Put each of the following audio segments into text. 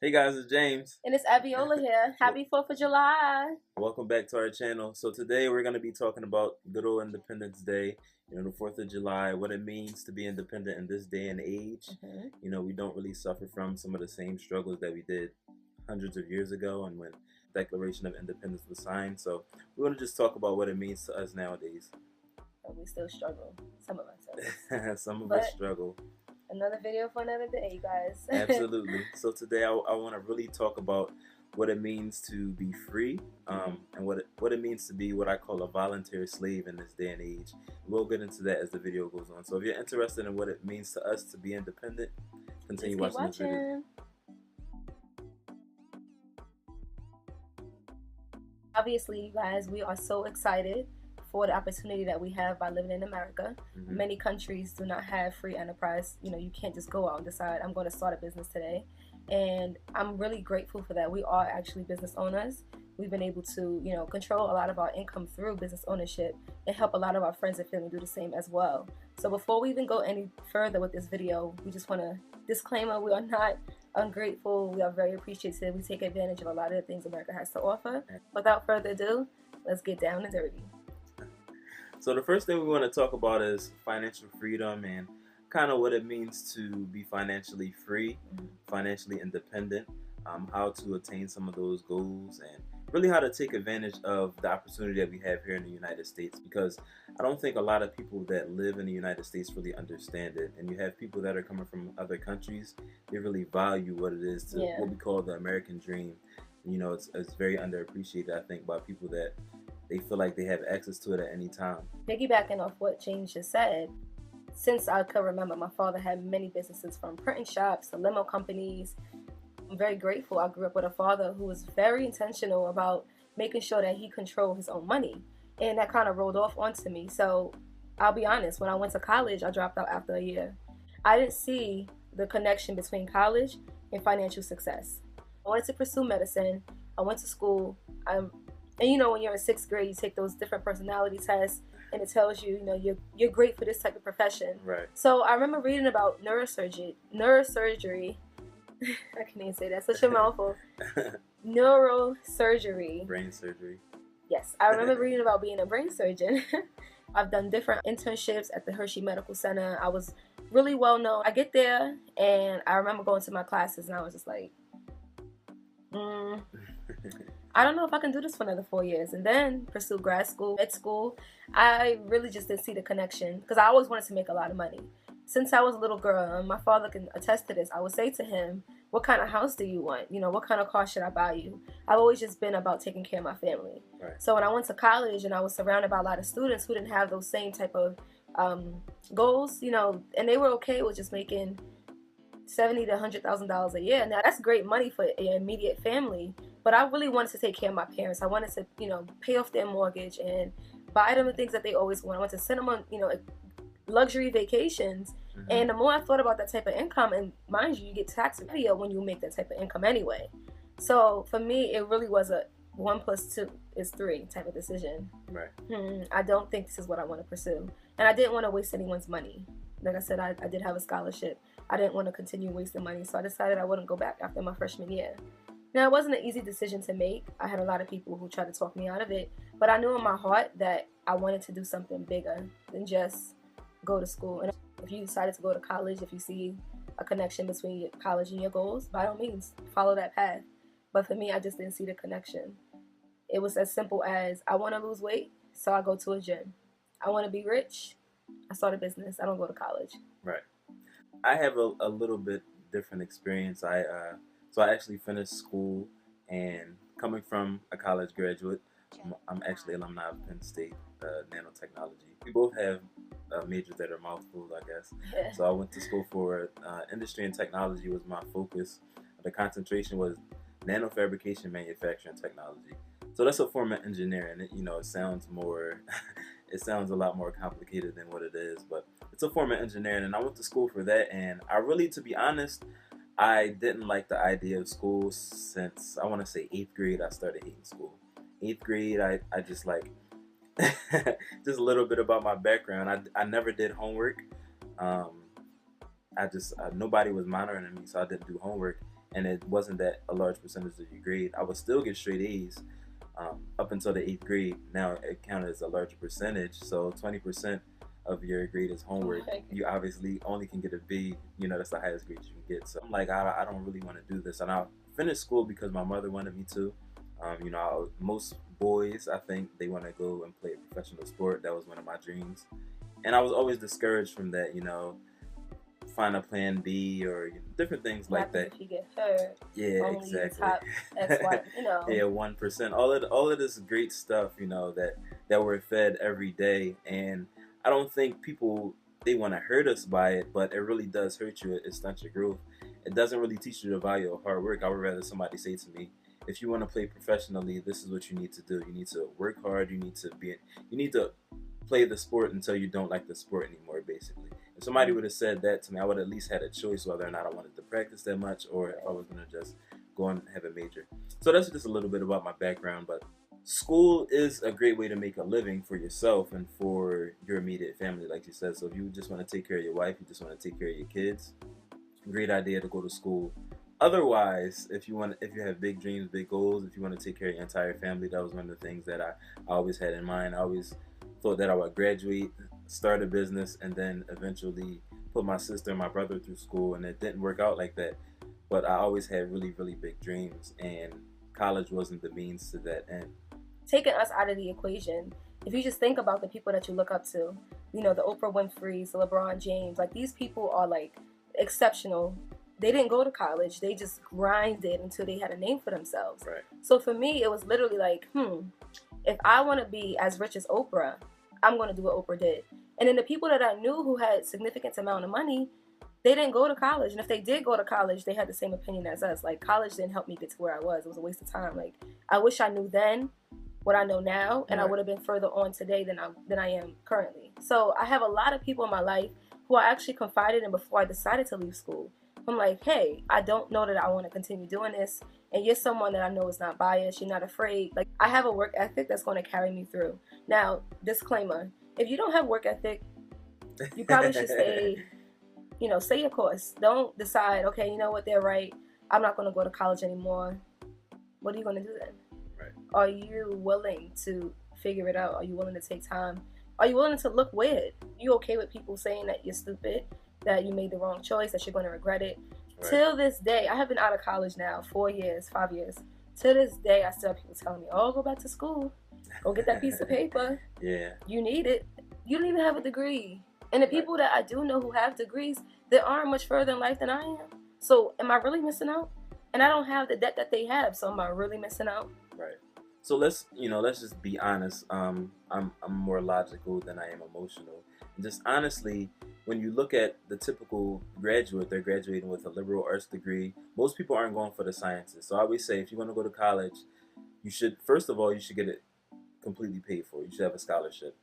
Hey guys, it's James. And it's Abiola here. Happy 4th of July. Welcome back to our channel. So today we're going to be talking about good old Independence Day, the 4th of July, what it means to be independent in this day and age. We don't really suffer from some of the same struggles that we did hundreds of years ago and when the Declaration of Independence was signed. So we want to just talk about what it means to us nowadays. And we still struggle. Some of us. Some of us struggle. Another video for another day, you guys. Absolutely. So today I want to really talk about what it means to be free, and what it means to be what I call a voluntary slave in this day and age. We'll get into that as the video goes on. So if you're interested in what it means to us to be independent, continue watching this video. Obviously, you guys, we are so excited for the opportunity that we have by living in America. Many countries do not have free enterprise. You can't just go out and decide, I'm going to start a business today. And I'm really grateful for that. We are actually business owners. We've been able to, control a lot of our income through business ownership and help a lot of our friends and family do the same as well. So before we even go any further with this video, we just want to disclaimer, we are not ungrateful. We are very appreciative. We take advantage of a lot of the things America has to offer. Without further ado, let's get down and dirty. So the first thing we want to talk about is financial freedom and kind of what it means to be financially free, financially independent, how to attain some of those goals, and really how to take advantage of the opportunity that we have here in the United States, because I don't think a lot of people that live in the United States really understand it. And you have people that are coming from other countries, they really value what it is to what we call the American dream. It's very underappreciated, I think, by people that they feel like they have access to it at any time. Piggybacking off what James just said, since I could remember, my father had many businesses, from printing shops to limo companies. I'm very grateful I grew up with a father who was very intentional about making sure that he controlled his own money. And that kind of rolled off onto me. So I'll be honest, when I went to college, I dropped out after a year. I didn't see the connection between college and financial success. I wanted to pursue medicine. I went to school. And when you're in 6th grade, you take those different personality tests, and it tells you, you're great for this type of profession. Right. So I remember reading about neurosurgery. I can't even say that. Such a mouthful. Neurosurgery. Brain surgery. Yes, I remember reading about being a brain surgeon. I've done different internships at the Hershey Medical Center. I was really well known. I get there, and I remember going to my classes, and I was just like, I don't know if I can do this for another 4 years. And then pursue grad school, med school. I really just didn't see the connection, because I always wanted to make a lot of money. Since I was a little girl, and my father can attest to this, I would say to him, what kind of house do you want? What kind of car should I buy you? I've always just been about taking care of my family. Right. So when I went to college and I was surrounded by a lot of students who didn't have those same type of goals, and they were okay with just making $70,000 to $100,000 a year. Now that's great money for your immediate family, but I really wanted to take care of my parents. I wanted to, pay off their mortgage and buy them the things that they always want. I wanted to send them on, luxury vacations. And the more I thought about that type of income, and mind you, you get taxed heavier when you make that type of income anyway. So for me, it really was a 1 + 2 is 3 type of decision. Right. I don't think this is what I want to pursue. And I didn't want to waste anyone's money. Like I said, I did have a scholarship. I didn't want to continue wasting money, so I decided I wouldn't go back after my freshman year. Now, it wasn't an easy decision to make. I had a lot of people who tried to talk me out of it, but I knew in my heart that I wanted to do something bigger than just go to school. And if you decided to go to college, if you see a connection between your college and your goals, by all means, follow that path. But for me, I just didn't see the connection. It was as simple as, I want to lose weight, so I go to a gym. I want to be rich, I start a business. I don't go to college. Right. I have a little bit different experience. So I actually finished school, and coming from a college graduate, I'm actually alumni of Penn State nanotechnology. We both have majors that are mouthfuls, I guess. Yeah. So I went to school for industry and technology was my focus. The concentration was nanofabrication, manufacturing technology. So that's a form of engineering. It sounds more, it sounds a lot more complicated than what it is, but it's a form of engineering, and I went to school for that. And I really, to be honest, I didn't like the idea of school since, I want to say 8th grade. I started hating school. 8th grade, I just like, just a little bit about my background. I never did homework. Nobody was monitoring me, so I didn't do homework. and it wasn't that a large percentage of your grade, I would still get straight A's up until the 8th grade. Now it counted as a larger percentage, so 20% of your grade is homework. You obviously only can get a B. That's the highest grade you can get. So I'm like, I don't really want to do this, and I finished school because my mother wanted me to. Most boys, I think, they want to go and play a professional sport. That was one of my dreams, and I was always discouraged from that. Find a plan B or different things like that. If you get hurt, yeah, only exactly. The top X, Y, Yeah, 1%. All of this great stuff, that we're fed every day, and I don't think people, they want to hurt us by it, but it really does hurt you. It stunts your growth. It doesn't really teach you the value of hard work. I would rather somebody say to me, if you want to play professionally, this is what you need to do. You need to work hard. You need to play the sport until you don't like the sport anymore, basically. If somebody would have said that to me, I would at least had a choice whether or not I wanted to practice that much or if I was going to just go and have a major. So that's just a little bit about my background, but school is a great way to make a living for yourself and for your immediate family, like you said. So if you just want to take care of your wife, you just want to take care of your kids, great idea to go to school. Otherwise, if you have big dreams, big goals, if you want to take care of your entire family, that was one of the things that I always had in mind. I always thought that I would graduate, start a business, and then eventually put my sister and my brother through school, and it didn't work out like that. But I always had really, really big dreams, and college wasn't the means to that end. Taking us out of the equation, if you just think about the people that you look up to, the Oprah Winfrey's, the LeBron James, like these people are like exceptional. They didn't go to college. They just grinded until they had a name for themselves. Right. So for me, it was literally like, if I want to be as rich as Oprah, I'm going to do what Oprah did. And then the people that I knew who had significant amount of money, they didn't go to college. And if they did go to college, they had the same opinion as us. Like, college didn't help me get to where I was. It was a waste of time. Like, I wish I knew then what I know now, and I would have been further on today than I am currently. So I have a lot of people in my life who I actually confided in before I decided to leave school. I'm like, hey, I don't know that I want to continue doing this, and you're someone that I know is not biased. You're not afraid. Like, I have a work ethic that's going to carry me through. Now, disclaimer, if you don't have work ethic, you probably should stay your course. Don't decide, okay, you know what, they're right, I'm not going to go to college anymore. What are you going to do then? Right. Are you willing to figure it out? Are you willing to take time? Are you willing to look weird? You okay with people saying that you're stupid, that you made the wrong choice, that you're going to regret it? Right. Till this day, I have been out of college now 5 years. To this day, I still have people telling me, oh, go back to school. Go get that piece of paper. Yeah. You need it. You don't even have a degree. And the people that I do know who have degrees, they aren't much further in life than I am. So am I really missing out? And I don't have the debt that they have, so am I really missing out? Right. So let's just be honest. I'm more logical than I am emotional. And just honestly, when you look at the typical graduate, they're graduating with a liberal arts degree. Most people aren't going for the sciences. So I always say, if you want to go to college, you should get it completely paid for. You should have a scholarship.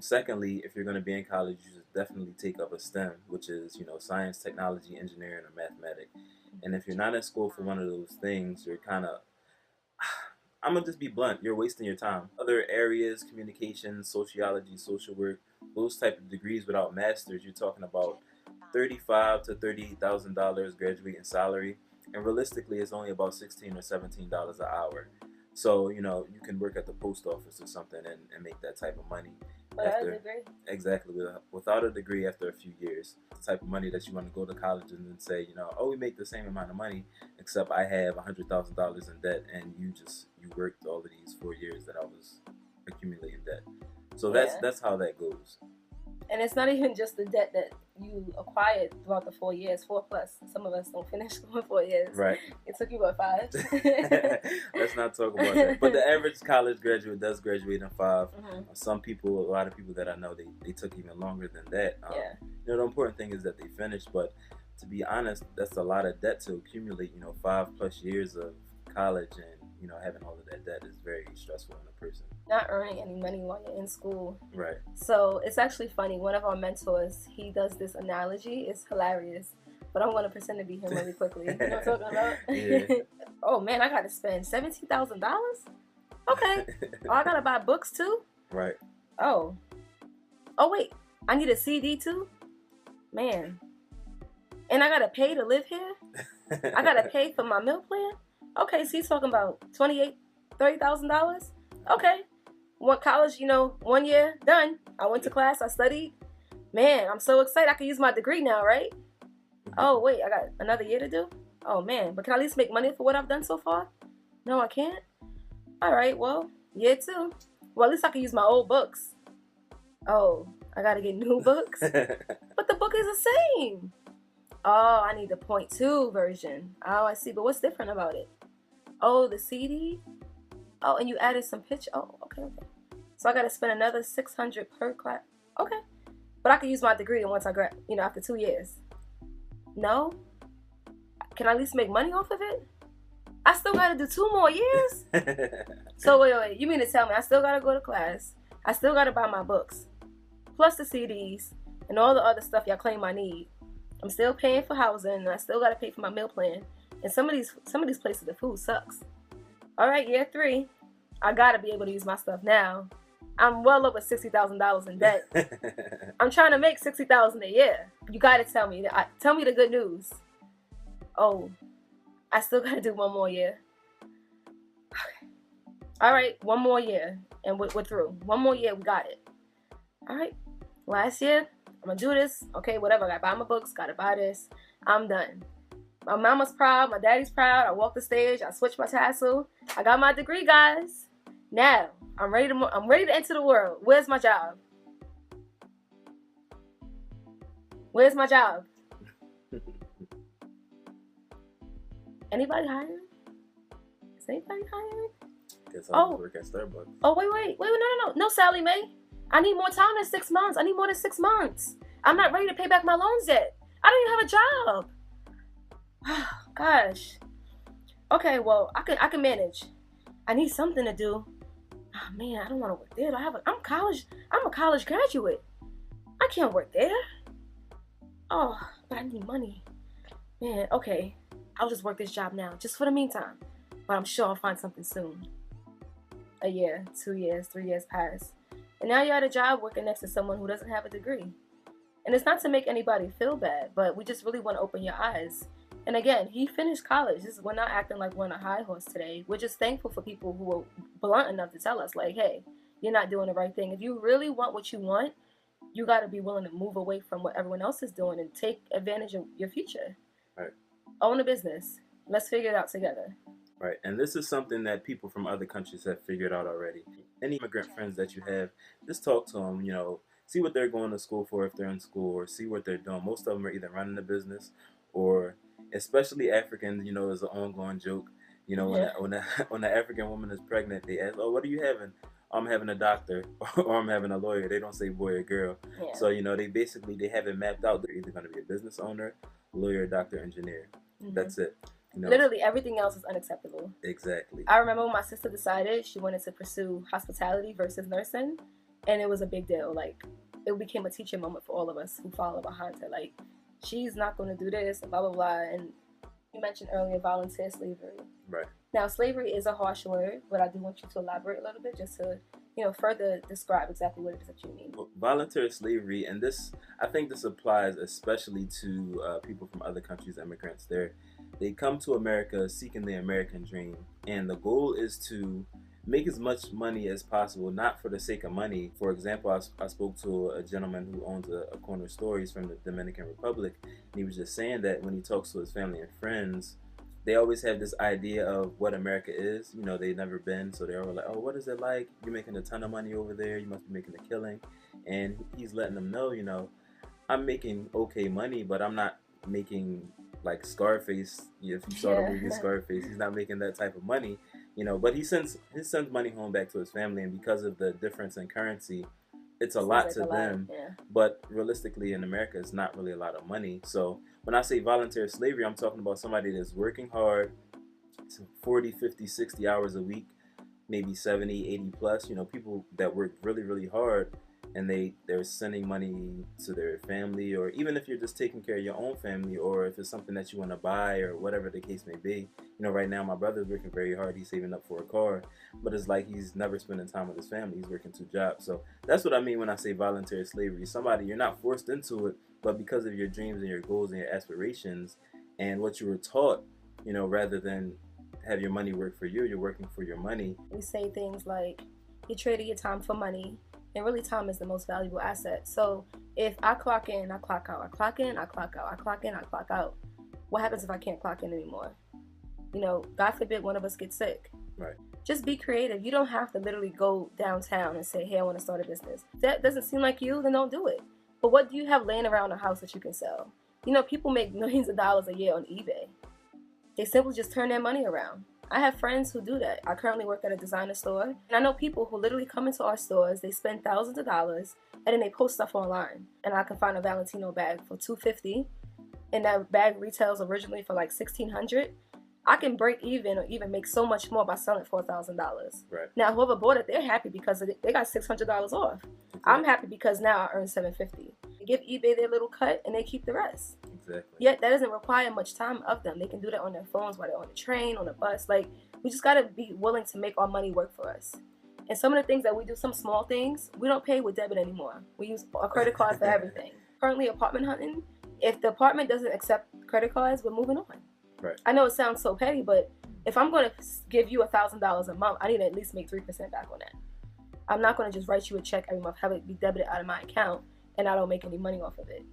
Secondly, if you're going to be in college, you should definitely take up a STEM, which is science, technology, engineering, or mathematics. And if you're not in school for one of those things, you're kind of, I'm going to just be blunt, you're wasting your time. Other areas, communication, sociology, social work, those type of degrees without masters, you're talking about $35,000 to $38,000 graduating salary. And realistically, it's only about $16 or $17 an hour. So, you can work at the post office or something and make that type of money. Without a degree? Exactly. Without a degree after a few years. The type of money that you want to go to college and then say, we make the same amount of money, except I have $100,000 in debt, and you worked all of these 4 years that I was accumulating debt. So that's how that goes. And it's not even just the debt that you acquired throughout the 4 years, 4+. Some of us don't finish school in 4 years. Right. It took you, 5? Let's not talk about that. But the average college graduate does graduate in 5. Mm-hmm. A lot of people that I know, they took even longer than that. The important thing is that they finished. But to be honest, that's a lot of debt to accumulate. 5+ years of college, and having all of that debt is very stressful on a person. Not earning any money while you're in school. Right. So it's actually funny. One of our mentors, he does this analogy. It's hilarious. But I'm going to pretend to be him really quickly. You know what I'm talking about? Yeah. Oh, man, I got to spend $17,000? Okay. Oh, I got to buy books too? Right. Oh, wait. I need a CD too? Man. And I got to pay to live here? I gotta pay for my meal plan? Okay, so he's talking about $28,000, $30,000? Okay. One college, 1 year, done. I went to class, I studied. Man, I'm so excited. I can use my degree now, right? Oh, wait, I got another year to do? Oh, man, but can I at least make money for what I've done so far? No, I can't? All right, well, year 2. Well, at least I can use my old books. Oh, I gotta get new books? But the book is the same. Oh, I need the .2 version. Oh, I see. But what's different about it? Oh, the CD? Oh, and you added some picture. Oh, okay. So I got to spend another $600 per class. Okay. But I can use my degree once I grad, after 2 years. No? Can I at least make money off of it? I still got to do 2 more years? So wait. You mean to tell me I still got to go to class? I still got to buy my books, plus the CDs and all the other stuff y'all claim I need. I'm still paying for housing, and I still got to pay for my meal plan. And some of these places, the food sucks. All right, year 3, I got to be able to use my stuff now. I'm well over $60,000 in debt. I'm trying to make $60,000 a year. You got to tell me the good news. Oh, I still got to do 1 more year. Okay. All right, 1 more year, and we're through. 1 more year, we got it. All right, last year, I'm going to do this. Okay, whatever. I got to buy my books, got to buy this. I'm done. My mama's proud. My daddy's proud. I walked the stage. I switched my tassel. I got my degree, guys. Now, I'm ready to enter the world. Where's my job? Where's my job? Anybody hiring? Is anybody hiring? Guess I'll work at Starbucks. Oh, wait. No, Sally Mae. I need more time than 6 months. I need more than 6 months. I'm not ready to pay back my loans yet. I don't even have a job. Gosh. Okay, well, I can manage. I need something to do. Oh man, I don't want to work there. I'm a college graduate. I can't work there. Oh, but I need money. Man, okay. I'll just work this job now, just for the meantime. But I'm sure I'll find something soon. A year, 2 years, 3 years pass. And now you're at a job working next to someone who doesn't have a degree. And it's not to make anybody feel bad, but we just really want to open your eyes. And again, he finished college. We're not acting like we're on a high horse today. We're just thankful for people who are blunt enough to tell us, like, hey, you're not doing the right thing. If you really want what you want, you got to be willing to move away from what everyone else is doing and take advantage of your future. Right. Own a business. Let's figure it out together. Right. And this is something that people from other countries have figured out already. Any immigrant friends that you have, just talk to them, see what they're going to school for if they're in school, or see what they're doing. Most of them are either running a business, or especially Africans, there's an ongoing joke. When the African woman is pregnant, they ask, "Oh, what are you having?" I'm having a doctor, or I'm having a lawyer. They don't say boy or girl. Yeah. So they have it mapped out. They're either going to be a business owner, lawyer, doctor, engineer. Mm-hmm. That's it. Literally everything else is unacceptable. Exactly. I remember when my sister decided she wanted to pursue hospitality versus nursing, and it was a big deal. Like, it became a teaching moment for all of us who follow behind her. Like, she's not going to do this, and blah, blah, blah. And you mentioned earlier voluntary slavery. Right. Now, slavery is a harsh word, but I do want you to elaborate a little bit just to, further describe exactly what it is that you mean. Well, voluntary slavery, and I think this applies especially to people from other countries, immigrants. They come to America seeking the American dream, and the goal is to make as much money as possible, not for the sake of money. For example, I spoke to a gentleman who owns a corner store. He's from the Dominican Republic, and he was just saying that when he talks to his family and friends, they always have this idea of what America is. They've never been, so they're all like, "Oh, what is it like? You're making a ton of money over there. You must be making a killing." And he's letting them know, I'm making okay money, but I'm not making like Scarface. If you saw the movie Scarface, he's not making that type of money. But he sends money home back to his family, and because of the difference in currency, it's a lot to them. Yeah. But realistically, in America, it's not really a lot of money. So when I say voluntary slavery, I'm talking about somebody that's working hard, 40, 50, 60 hours a week, maybe 70, 80 plus, people that work really, really hard, and they're sending money to their family, or even if you're just taking care of your own family, or if it's something that you want to buy, or whatever the case may be. Right now my brother's working very hard. He's saving up for a car, but it's like he's never spending time with his family. He's working 2 jobs. So that's what I mean when I say voluntary slavery. Somebody, you're not forced into it, but because of your dreams and your goals and your aspirations, and what you were taught, rather than have your money work for you, you're working for your money. We say things like, you're trading your time for money, and really time is the most valuable asset. So if I clock in, I clock out, I clock in, I clock out, I clock in, I clock out, what happens if I can't clock in anymore? God forbid one of us gets sick. Right. Just be creative. You don't have to literally go downtown and say, hey, I want to start a business. If that doesn't seem like you, then don't do it. But what do you have laying around the house that you can sell? People make millions of dollars a year on eBay. They simply just turn their money around. I have friends who do that. I currently work at a designer store, and I know people who literally come into our stores, they spend thousands of dollars, and then they post stuff online. And I can find a Valentino bag for $250, and that bag retails originally for like $1,600. I can break even or even make so much more by selling it for $1,000. Right. Now, whoever bought it, they're happy because they got $600 off. Okay. I'm happy because now I earn $750. They give eBay their little cut, and they keep the rest. Exactly. Yet that doesn't require much time of them. They can do that on their phones while they're on the train, on the bus. Like, we just gotta be willing to make our money work for us. And some of the things that we do, some small things, we don't pay with debit anymore. We use a credit card for everything. Currently apartment hunting. If the apartment doesn't accept credit cards, we're moving on. Right. I know it sounds so petty, but if I'm going to give you $1,000 a month, I need to at least make 3% back on that. I'm not going to just write you a check every month, have it be debited out of my account, and I don't make any money off of it.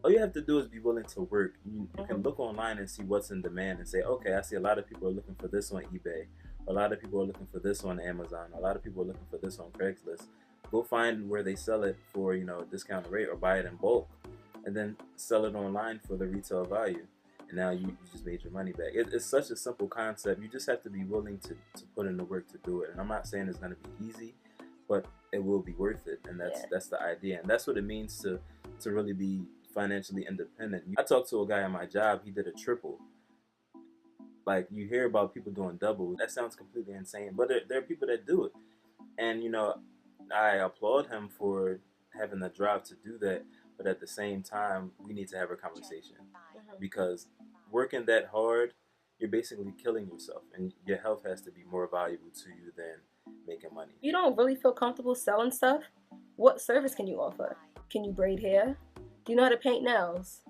All you have to do is be willing to work. You can look online and see what's in demand and say, okay, I see a lot of people are looking for this on eBay. A lot of people are looking for this on Amazon. A lot of people are looking for this on Craigslist. Go find where they sell it for, a discounted rate, or buy it in bulk, and then sell it online for the retail value. And now you just made your money back. It's such a simple concept. You just have to be willing to put in the work to do it. And I'm not saying it's going to be easy, but it will be worth it. And that's the idea. And that's what it means to really be financially independent. I talked to a guy at my job. He did a triple. Like, you hear about people doing double. That sounds completely insane. But there are people that do it. And, I applaud him for having the drive to do that. But at the same time, we need to have a conversation. Because working that hard, you're basically killing yourself, and your health has to be more valuable to you than making money. You don't really feel comfortable selling stuff? What service can you offer? Can you braid hair? Do you know how to paint nails?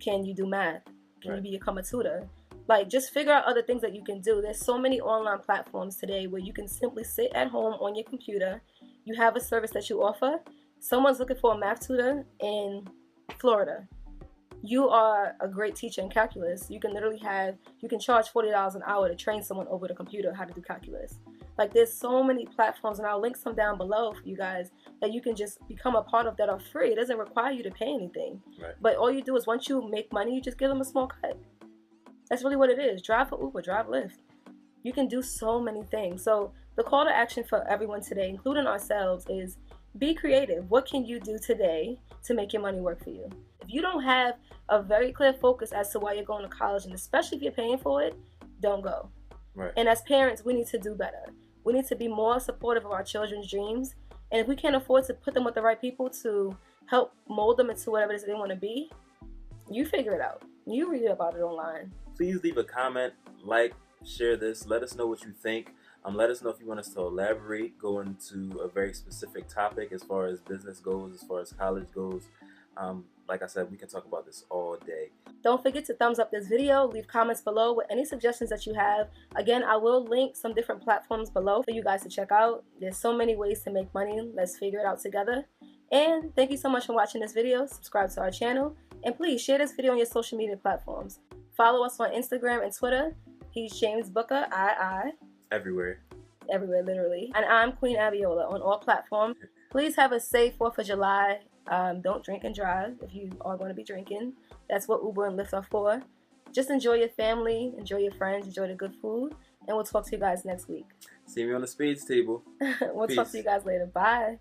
Can you do math? Can you become a tutor? Like, just figure out other things that you can do. There's so many online platforms today where you can simply sit at home on your computer. You have a service that you offer. Someone's looking for a math tutor in Florida. You are a great teacher in calculus. You can charge $40 an hour to train someone over the computer how to do calculus. Like, there's so many platforms, and I'll link some down below for you guys, that you can just become a part of that are free. It doesn't require you to pay anything. Right. But all you do is, once you make money, you just give them a small cut. That's really what it is. Drive for Uber, drive Lyft. You can do so many things. So the call to action for everyone today, including ourselves, is be creative. What can you do today to make your money work for you? If you don't have a very clear focus as to why you're going to college, and especially if you're paying for it, don't go. Right. And as parents, we need to do better. We need to be more supportive of our children's dreams. And if we can't afford to put them with the right people to help mold them into whatever it is that they want to be, you figure it out. You read about it online. Please leave a comment, like, share this. Let us know what you think. Let us know if you want us to elaborate, go into a very specific topic as far as business goes, as far as college goes. Like I said, we can talk about this all day. Don't forget to thumbs up this video, leave comments below with any suggestions that you have. Again, I will link some different platforms below for you guys to check out. There's so many ways to make money. Let's figure it out together. And thank you so much for watching this video. Subscribe to our channel. And please share this video on your social media platforms. Follow us on Instagram and Twitter. He's James Booker, I. Everywhere, literally. And I'm Queen Abiola on all platforms. Please have a safe 4th of July. Don't drink and drive if you are going to be drinking. That's what Uber and Lyft are for. Just enjoy your family, enjoy your friends, enjoy the good food, and we'll talk to you guys next week. See me on the spades table. We'll talk to you guys later. Bye.